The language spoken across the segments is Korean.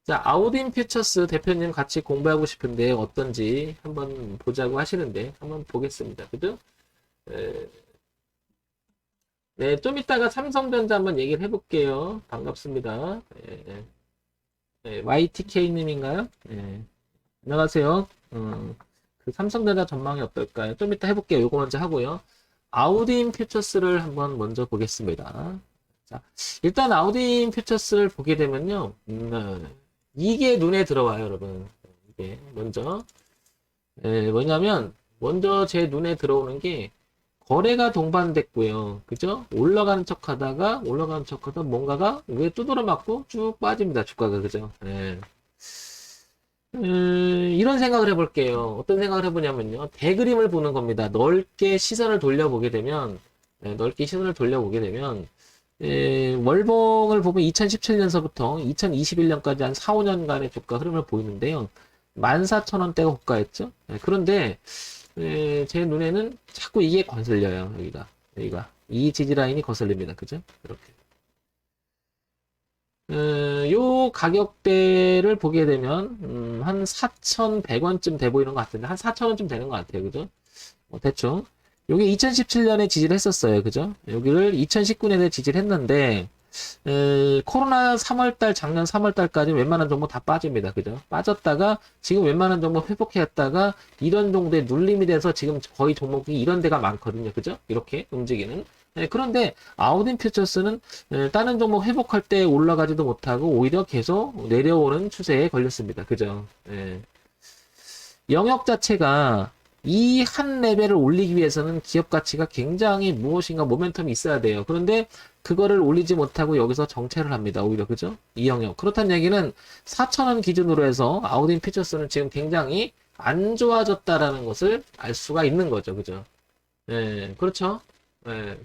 자, 아우딘 퓨처스 대표님 같이 공부하고 싶은데 어떤지 한번 보자고 하시는데 한번 보겠습니다. 그죠? 에, 네, 좀 이따가 삼성전자 한번 얘기를 해볼게요. 반갑습니다. YTK님인가요? 안녕하세요. 그 삼성전자 전망이 어떨까요? 좀 이따 해볼게요. 요거 먼저 하고요. 아우딘 퓨처스를 한번 먼저 보겠습니다. 자, 일단 아우딘 퓨처스를 보게 되면요. 이게 눈에 들어와요, 여러분. 이게 먼저. 뭐냐면 먼저 제 눈에 들어오는 게 거래가 동반됐고요. 그죠? 올라가는 척 하다 뭔가가 위에 두드러 맞고 쭉 빠집니다. 주가가. 그죠? 이런 생각을 해볼게요. 어떤 생각을 해보냐면요. 대그림을 보는 겁니다. 넓게 시선을 돌려보게 되면, 월봉을 보면 2017년서부터 2021년까지 한 4, 5년간의 주가 흐름을 보이는데요. 14,000원대가 고가였죠. 그런데 제 눈에는 자꾸 이게 거슬려요. 여기가. 이 지지라인이 거슬립니다. 그죠? 이렇게. 요 가격대를 보게 되면, 한 4,100원쯤 돼 보이는 것 같은데, 한 4,000원쯤 되는 것 같아요. 그죠? 대충. 요게 2017년에 지지를 했었어요. 그죠? 여기를 2019년에 지지를 했는데, 코로나 3월달, 작년 3월달까지 웬만한 종목 다 빠집니다. 그죠? 빠졌다가, 지금 웬만한 종목 회복했다가, 이런 정도의 눌림이 돼서 지금 거의 종목이 이런 데가 많거든요. 그죠? 이렇게 움직이는. 그런데, 아우딘 퓨처스는, 다른 종목 회복할 때 올라가지도 못하고, 오히려 계속 내려오는 추세에 걸렸습니다. 그죠? 영역 자체가, 이 한 레벨을 올리기 위해서는 기업 가치가 굉장히 무엇인가 모멘텀이 있어야 돼요. 그런데 그거를 올리지 못하고 여기서 정체를 합니다. 오히려 그죠? 이 영역. 그렇다는 얘기는 4,000원 기준으로 해서 아우딘 퓨처스는 지금 굉장히 안 좋아졌다라는 것을 알 수가 있는 거죠. 그죠? 그렇죠?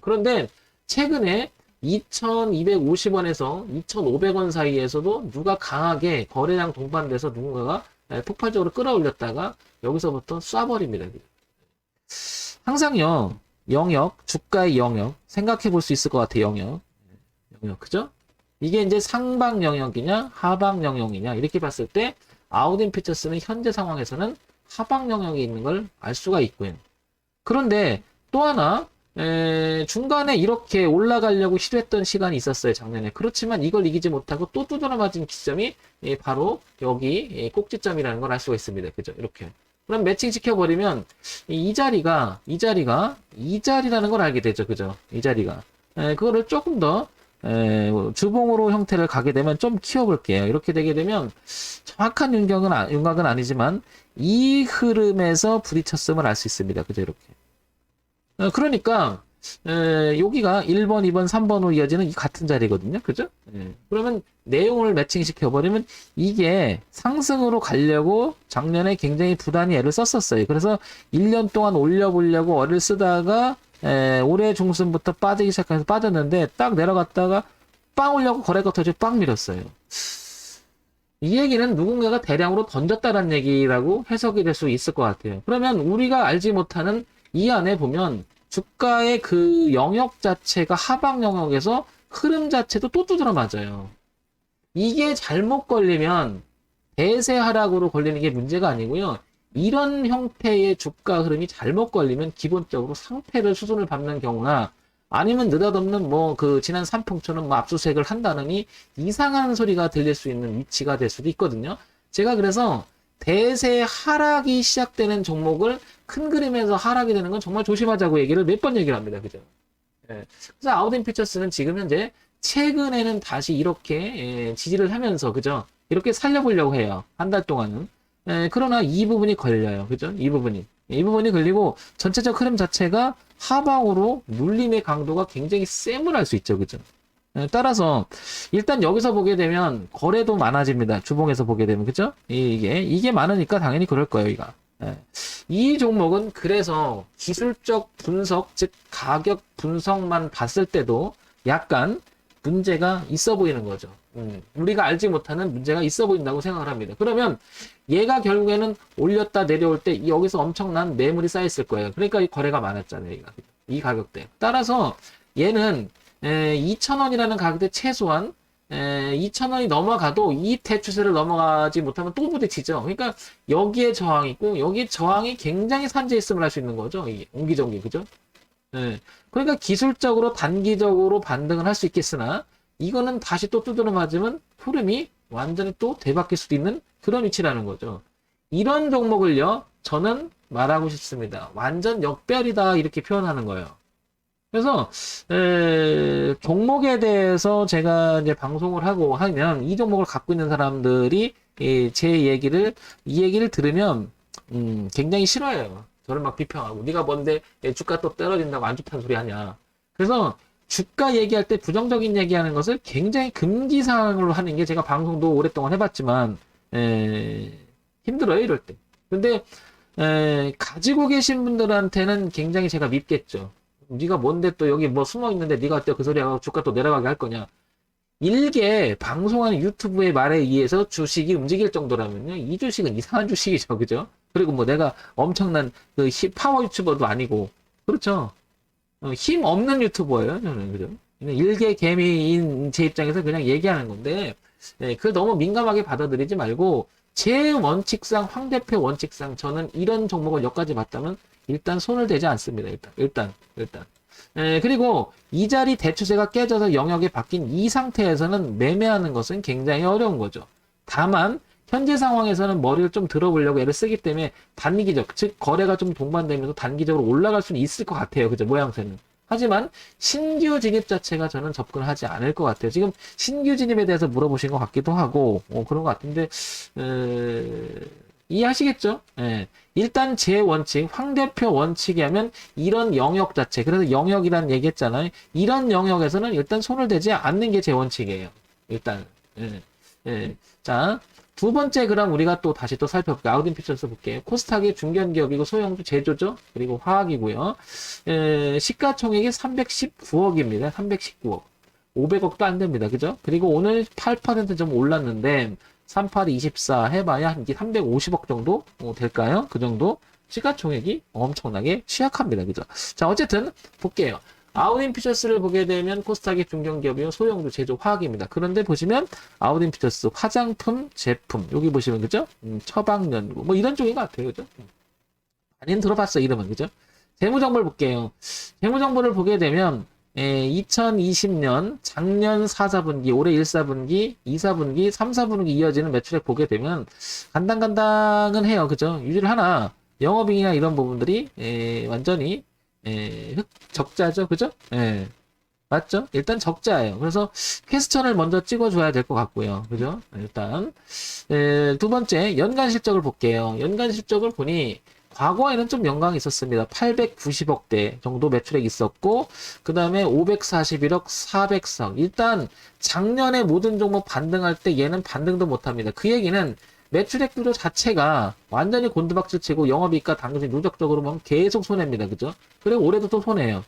그런데 최근에 2,250원에서 2,500원 사이에서도 누가 강하게 거래량 동반돼서 누군가가 폭발적으로 끌어올렸다가 여기서부터 쏴버립니다. 항상요, 주가의 영역, 생각해 볼 수 있을 것 같아요, 영역, 그죠? 이게 이제 상방 영역이냐, 하방 영역이냐, 이렇게 봤을 때, 아우딘 퓨처스는 현재 상황에서는 하방 영역에 있는 걸 알 수가 있고요. 그런데 또 하나, 중간에 이렇게 올라가려고 시도했던 시간이 있었어요, 작년에. 그렇지만 이걸 이기지 못하고 또 두드러 맞은 기점이 바로 여기 꼭지점이라는 걸 알 수가 있습니다. 그죠? 이렇게. 그럼 매칭 시켜버리면 이 자리라는 걸 알게 되죠. 그죠? 이 자리가. 그거를 조금 더 주봉으로 형태를 가게 되면 좀 키워볼게요. 이렇게 되게 되면 정확한 윤곽은 아니지만 이 흐름에서 부딪혔음을 알 수 있습니다. 그죠? 이렇게. 그러니까 여기가 1번, 2번, 3번으로 이어지는 이 같은 자리거든요. 그죠? 그러면 내용을 매칭시켜버리면 이게 상승으로 가려고 작년에 굉장히 부단히 애를 썼었어요. 그래서 1년 동안 올려보려고 애를 쓰다가 올해 중순부터 빠지기 시작해서 빠졌는데 딱 내려갔다가 빵 올려고 거래가 터지고 빵 밀었어요. 이 얘기는 누군가가 대량으로 던졌다는 얘기라고 해석이 될 수 있을 것 같아요. 그러면 우리가 알지 못하는 이 안에 보면 주가의 그 영역 자체가 하방 영역에서 흐름 자체도 또 두드러 맞아요. 이게 잘못 걸리면 대세 하락으로 걸리는 게 문제가 아니고요. 이런 형태의 주가 흐름이 잘못 걸리면 기본적으로 상패를 수순을 밟는 경우나 아니면 느닷없는 뭐 그 지난 삼풍처럼 뭐 압수수색을 한다느니 이상한 소리가 들릴 수 있는 위치가 될 수도 있거든요. 제가 그래서 대세 하락이 시작되는 종목을 큰 그림에서 하락이 되는 건 정말 조심하자고 얘기를 몇 번 얘기를 합니다. 그죠? 그래서 아우딘 퓨처스는 지금 현재 최근에는 다시 이렇게 지지를 하면서 그죠? 이렇게 살려보려고 해요. 한 달 동안은. 그러나 이 부분이 걸려요. 그죠? 이 부분이 걸리고 전체적 흐름 자체가 하방으로 눌림의 강도가 굉장히 셈을 알 수 있죠. 그죠? 따라서 일단 여기서 보게 되면 거래도 많아집니다. 주봉에서 보게 되면 그죠? 이게 많으니까 당연히 그럴 거예요. 이 종목은 그래서 기술적 분석 즉 가격 분석만 봤을 때도 약간 문제가 있어 보이는 거죠. 우리가 알지 못하는 문제가 있어 보인다고 생각을 합니다. 그러면 얘가 결국에는 올렸다 내려올 때 여기서 엄청난 매물이 쌓여 있을 거예요. 그러니까 이 거래가 많았잖아요. 이 가격대. 따라서 얘는 2,000원이라는 가격대 최소한 2,000원이 넘어가도 이 대추세를 넘어가지 못하면 또 부딪히죠. 그러니까 여기에 저항이 있고 여기 저항이 굉장히 산재했음을 할 수 있는 거죠. 이게 옹기종기 그죠? 예. 그러니까 기술적으로 단기적으로 반등을 할 수 있겠으나 이거는 다시 또 두드려 맞으면 흐름이 완전히 또 되바뀔 수도 있는 그런 위치라는 거죠. 이런 종목을요, 저는 말하고 싶습니다. 완전 역별이다 이렇게 표현하는 거예요. 그래서 종목에 대해서 제가 이제 방송을 하고 하면 이 종목을 갖고 있는 사람들이 제 얘기를 이 얘기를 들으면 굉장히 싫어해요. 저를 막 비평하고 네가 뭔데 주가 또 떨어진다고 안 좋다는 소리 하냐. 그래서 주가 얘기할 때 부정적인 얘기하는 것을 굉장히 금기사항으로 하는 게 제가 방송도 오랫동안 해봤지만 힘들어요 이럴 때. 근데 가지고 계신 분들한테는 굉장히 제가 밉겠죠. 네가 뭔데 또 여기 뭐 숨어 있는데 네가 또 그 소리하고 주가 또 내려가게 할 거냐. 일개 방송하는 유튜브의 말에 의해서 주식이 움직일 정도라면요. 이 주식은 이상한 주식이죠. 그죠? 그리고 뭐 내가 엄청난 그 파워 유튜버도 아니고. 그렇죠. 힘 없는 유튜버예요. 저는. 그죠? 그냥 일개 개미인 제 입장에서 그냥 얘기하는 건데, 그걸 너무 민감하게 받아들이지 말고, 제 원칙상, 황 대표 원칙상 저는 이런 종목을 여기까지 봤다면 일단 손을 대지 않습니다. 일단. 그리고 이 자리 대추세가 깨져서 영역이 바뀐 이 상태에서는 매매하는 것은 굉장히 어려운 거죠. 다만 현재 상황에서는 머리를 좀 들어보려고 애를 쓰기 때문에 단기적, 즉 거래가 좀 동반되면서 단기적으로 올라갈 수는 있을 것 같아요. 그죠? 모양새는. 하지만 신규 진입 자체가 저는 접근하지 않을 것 같아요. 지금 신규 진입에 대해서 물어보신 것 같기도 하고 그런 것 같은데 이해하시겠죠? 예. 일단 제 원칙, 황 대표 원칙이 하면 이런 영역 자체, 그래서 영역이라는 얘기 했잖아요. 이런 영역에서는 일단 손을 대지 않는 게 제 원칙이에요. 일단. 예. 자, 두 번째 그럼 우리가 또 다시 또 살펴볼게요. 아우딘 피처스 볼게요. 코스닥의 중견기업이고 소형주 제조죠. 그리고 화학이고요. 시가총액이 319억입니다. 319억. 500억도 안 됩니다. 그죠? 그리고 오늘 8%좀 올랐는데 38, 24 해봐야 한 350억 정도 될까요? 그 정도 시가총액이 엄청나게 취약합니다. 그죠? 자, 어쨌든 볼게요. 아우딘 피처스를 보게 되면 코스닥의 중견기업이요 소형주 제조 화학입니다. 그런데 보시면 아우딘 피처스 화장품 제품 여기 보시면 그죠? 처방연구 뭐 이런 쪽인 것 같아요. 그죠? 아닌 들어봤어 이름은 그죠? 재무정보를 볼게요. 재무정보를 보게 되면 2020년 작년 4, 4분기, 올해 1, 4분기, 2, 4분기, 3, 4분기 이어지는 매출액 보게 되면 간당간당은 해요. 그죠? 유지를 하나 영업이익이나 이런 부분들이 완전히 적자죠. 그죠? 맞죠? 일단 적자예요. 그래서 퀘스천을 먼저 찍어줘야 될 것 같고요. 그죠? 일단 두 번째 연간 실적을 볼게요. 연간 실적을 보니 과거에는 좀 영광이 있었습니다. 890억대 정도 매출액 있었고 그 다음에 541억, 404억. 일단 작년에 모든 종목 반등할 때 얘는 반등도 못합니다. 그 얘기는 매출액 구조 자체가 완전히 곤두박질 치고 영업이익과 당연히 누적적으로 보면 계속 손해입니다. 그죠? 그리고 올해도 또 손해예요.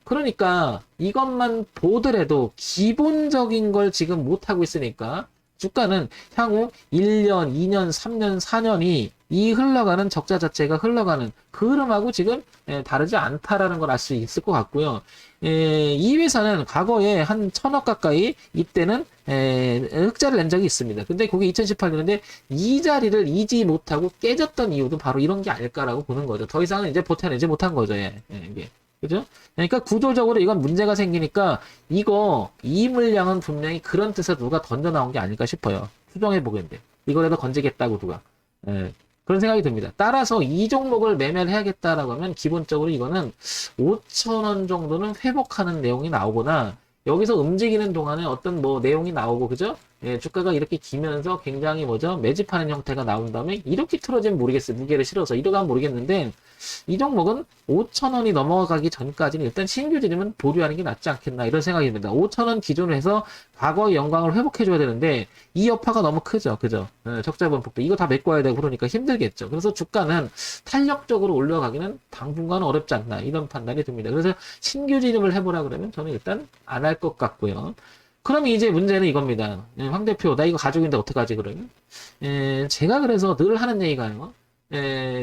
그러니까 이것만 보더라도 기본적인 걸 지금 못하고 있으니까 주가는 향후 1년, 2년, 3년, 4년이 이 흘러가는 적자 자체가 흘러가는 그 흐름하고 지금 다르지 않다라는 걸 알 수 있을 것 같고요. 이 회사는 과거에 한 1,000억 가까이 이때는 흑자를 낸 적이 있습니다. 근데 그게 2018년인데 이 자리를 이지 못하고 깨졌던 이유도 바로 이런 게 아닐까라고 보는 거죠. 더 이상은 이제 버텨내지 못한 거죠. 이게. 그죠? 그러니까 구조적으로 이건 문제가 생기니까 이 물량은 분명히 그런 뜻에서 누가 던져 나온 게 아닐까 싶어요. 수정해 보겠는데 이거라도 건지겠다고 누가. 그런 생각이 듭니다. 따라서 이 종목을 매매를 해야겠다라고 하면 기본적으로 이거는 5,000원 정도는 회복하는 내용이 나오거나 여기서 움직이는 동안에 어떤 뭐 내용이 나오고 그죠? 주가가 이렇게 기면서 굉장히 매집하는 형태가 나온 다음에 이렇게 틀어지면 모르겠어요. 무게를 실어서 이러가면 모르겠는데 이 종목은 5,000원이 넘어가기 전까지는 일단 신규 진입은 보류하는 게 낫지 않겠나 이런 생각이 듭니다. 5,000원 기준으로 해서 과거의 영광을 회복해줘야 되는데 이 여파가 너무 크죠. 그죠? 적자 분폭도 이거 다 메꿔야 되고 그러니까 힘들겠죠. 그래서 주가는 탄력적으로 올라가기는 당분간은 어렵지 않나 이런 판단이 듭니다. 그래서 신규 진입을 해보라 그러면 저는 일단 안 할 것 같고요. 그럼 이제 문제는 이겁니다. 황 대표 나 이거 가지고 있는데 어떡하지 그러면? 제가 그래서 늘 하는 얘기가요.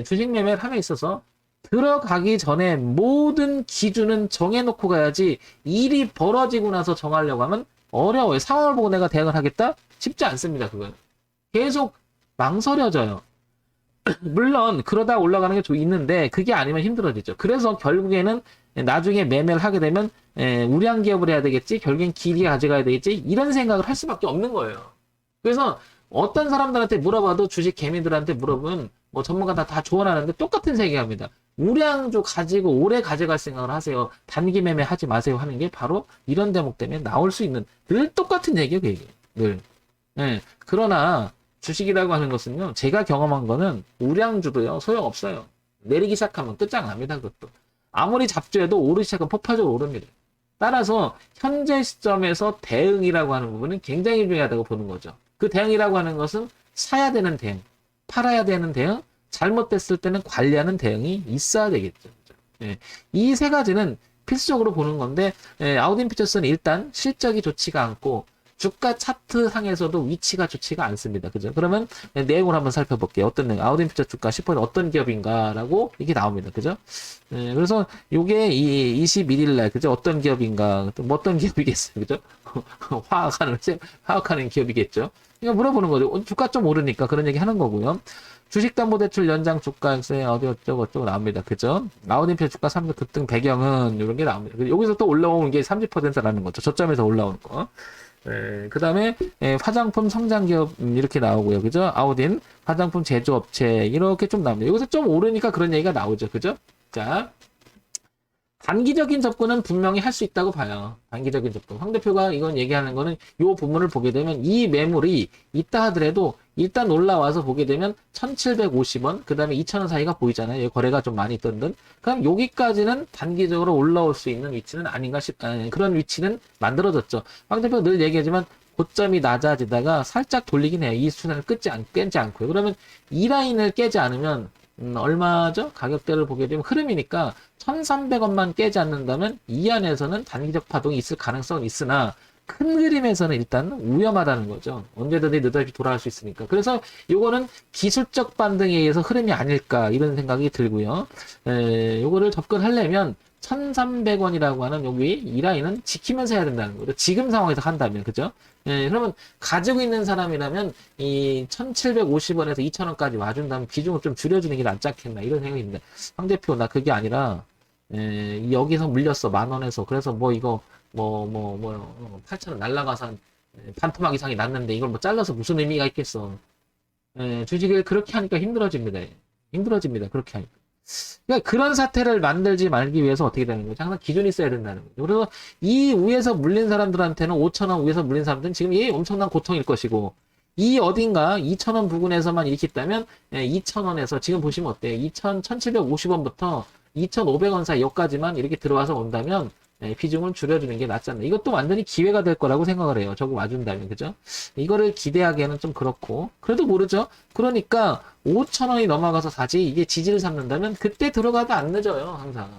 주식 매매를 함에 있어서 들어가기 전에 모든 기준은 정해놓고 가야지 일이 벌어지고 나서 정하려고 하면 어려워요. 상황을 보고 내가 대응을 하겠다? 쉽지 않습니다. 그건 계속 망설여져요. 물론 그러다 올라가는 게 있는데 그게 아니면 힘들어지죠. 그래서 결국에는 나중에 매매를 하게 되면 우량 기업을 해야 되겠지, 결국엔 길게 가져가야 되겠지, 이런 생각을 할 수밖에 없는 거예요. 그래서 어떤 사람들한테 물어봐도, 주식 개미들한테 물어보면 뭐 전문가 다 조언하는데 똑같은 얘기합니다. 우량주 가지고 오래 가져갈 생각을 하세요. 단기 매매 하지 마세요 하는 게 바로 이런 대목 때문에 나올 수 있는, 늘 똑같은 얘기예요, 그 얘기. 늘. 그러나 주식이라고 하는 것은요, 제가 경험한 거는 우량주도요, 소용없어요. 내리기 시작하면 끝장납니다, 그것도. 아무리 잡주해도 오르기 시작하면 폭발적으로 오릅니다. 따라서 현재 시점에서 대응이라고 하는 부분은 굉장히 중요하다고 보는 거죠. 그 대응이라고 하는 것은 사야 되는 대응, 팔아야 되는 대응, 잘못됐을 때는 관리하는 대응이 있어야 되겠죠. 이 세 가지는 필수적으로 보는 건데, 아우딘 피처스는 일단 실적이 좋지가 않고 주가 차트 상에서도 위치가 좋지가 않습니다. 그죠? 그러면 내용을 한번 살펴볼게요. 어떤 내용? 아우딘 피처 주가 10% 어떤 기업인가라고 이게 나옵니다. 그죠? 그래서 요게 21일 날, 그죠? 어떤 기업인가? 뭐 어떤 기업이겠어요? 그죠? 화학하는 기업이겠죠? 이거 물어보는 거죠. 주가 좀 오르니까 그런 얘기 하는 거고요. 주식담보대출 연장 주가세 어디 어쩌고 나옵니다. 그죠? 아우딘 피처 주가 3주 급등 배경은 이런 게 나옵니다. 여기서 또 올라오는 게 30%라는 거죠. 저점에서 올라오는 거. 그 다음에 화장품 성장기업 이렇게 나오고요. 그죠? 아우딘 화장품 제조업체 이렇게 좀 나옵니다. 여기서 좀 오르니까 그런 얘기가 나오죠. 그죠? 자, 단기적인 접근은 분명히 할 수 있다고 봐요. 단기적인 접근. 황 대표가 이건 얘기하는 거는 이 부분을 보게 되면 이 매물이 있다 하더라도 일단 올라와서 보게 되면 1750원, 그 다음에 2000원 사이가 보이잖아요. 거래가 좀 많이 있던. 그럼 여기까지는 단기적으로 올라올 수 있는 위치는 아닌가 그런 위치는 만들어졌죠. 황 대표가 늘 얘기하지만 고점이 낮아지다가 살짝 돌리긴 해요. 이 수준을 깨지 않고요. 그러면 이 라인을 깨지 않으면 얼마죠? 가격대를 보게 되면 흐름이니까 1300원만 깨지 않는다면 이 안에서는 단기적 파동이 있을 가능성은 있으나 큰 그림에서는 일단 위험하다는 거죠. 언제든지 느닷없이 돌아갈 수 있으니까. 그래서 이거는 기술적 반등에 의해서 흐름이 아닐까 이런 생각이 들고요. 요거를 접근하려면 1300원이라고 하는 여기 이 라인은 지키면서 해야 된다는 거죠. 지금 상황에서 한다면. 그죠? 그러면 가지고 있는 사람이라면 이 1750원에서 2000원까지 와준다면 비중을 좀 줄여주는 게 낫지 않겠나 이런 생각이 듭니다. 황 대표 나 그게 아니라 여기서 물렸어 10,000원에서. 그래서 뭐 이거 8,000원 날라가서 한 반토막 이상이 났는데 이걸 뭐 잘라서 무슨 의미가 있겠어. 주식을 그렇게 하니까 힘들어집니다. 힘들어집니다. 그렇게 하니까. 그러니까 그런 사태를 만들지 말기 위해서 어떻게 되는 거죠? 항상 기준이 있어야 된다는 거죠. 그래서 이 위에서 물린 사람들한테는 5,000원 위에서 물린 사람들은 지금 이게 엄청난 고통일 것이고, 이 어딘가 2,000원 부근에서만 이렇게 있다면 2,000원에서 지금 보시면 어때요? 1,750원부터 2,500원 사이 여기까지만 이렇게 들어와서 온다면 비중을 줄여주는 게 낫지 않나. 이것도 완전히 기회가 될 거라고 생각을 해요. 저거 와준다면. 그죠? 이거를 기대하기에는 좀 그렇고. 그래도 모르죠. 그러니까 5,000원이 넘어가서 다시 이게 지지를 삼는다면 그때 들어가도 안 늦어요. 항상.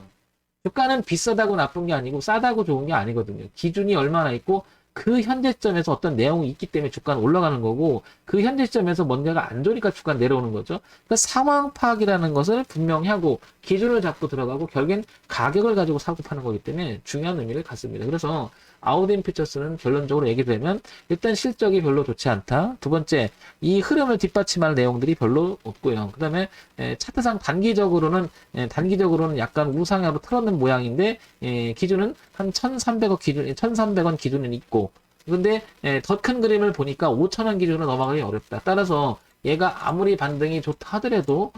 주가는 비싸다고 나쁜 게 아니고 싸다고 좋은 게 아니거든요. 기준이 얼마나 있고 그 현재점에서 어떤 내용이 있기 때문에 주가는 올라가는 거고, 그 현재점에서 뭔가가 안 좋으니까 주가는 내려오는 거죠. 그러니까 상황 파악이라는 것을 분명히 하고 기준을 잡고 들어가고 결국엔 가격을 가지고 사고 파는 거기 때문에 중요한 의미를 갖습니다. 그래서 아우딘 피처스는 결론적으로 얘기되면 일단 실적이 별로 좋지 않다. 두 번째, 이 흐름을 뒷받침할 내용들이 별로 없고요. 그 다음에 차트상 단기적으로는 약간 우상향으로 틀어놓는 모양인데 기준은 한 1,300원 기준은 있고, 근데 더 큰 그림을 보니까 5,000원 기준으로 넘어가기 어렵다. 따라서 얘가 아무리 반등이 좋다 하더라도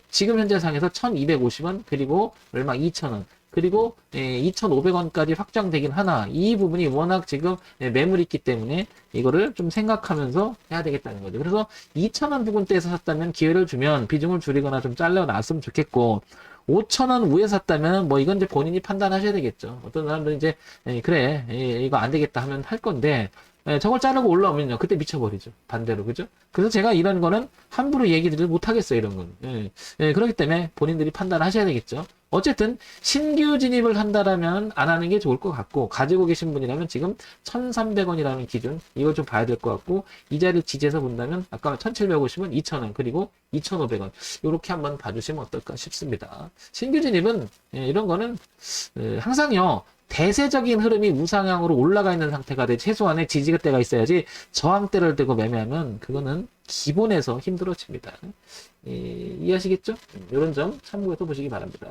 지금 현재 상에서 1,250원 그리고 얼마 2,000원 그리고 2,500원까지 확장되긴 하나 이 부분이 워낙 지금 매물이 있기 때문에 이거를 좀 생각하면서 해야 되겠다는 거죠. 그래서 2,000원 부근대에서 샀다면 기회를 주면 비중을 줄이거나 좀 잘라놨으면 좋겠고, 5,000원 위에 샀다면 뭐 이건 이제 본인이 판단하셔야 되겠죠. 어떤 사람들은 이제 그래 이거 안 되겠다 하면 할 건데, 저걸 자르고 올라오면요 그때 미쳐버리죠. 반대로. 그죠? 그래서 제가 이런 거는 함부로 얘기를 못 하겠어요. 이런 거는. 그렇기 때문에 본인들이 판단하셔야 되겠죠. 어쨌든 신규 진입을 한다라면 안 하는 게 좋을 것 같고, 가지고 계신 분이라면 지금 1,300원이라는 기준 이걸 좀 봐야 될 것 같고, 이자를 지지해서 본다면 아까 1,750원, 2,000원 그리고 2,500원 이렇게 한번 봐주시면 어떨까 싶습니다. 신규 진입은 이런 거는 항상요 대세적인 흐름이 우상향으로 올라가 있는 상태가 돼 최소한의 지지대가 있어야지 저항대를 들고 매매하면 그거는 기본에서 힘들어집니다. 이해하시겠죠? 이런 점 참고해서 보시기 바랍니다.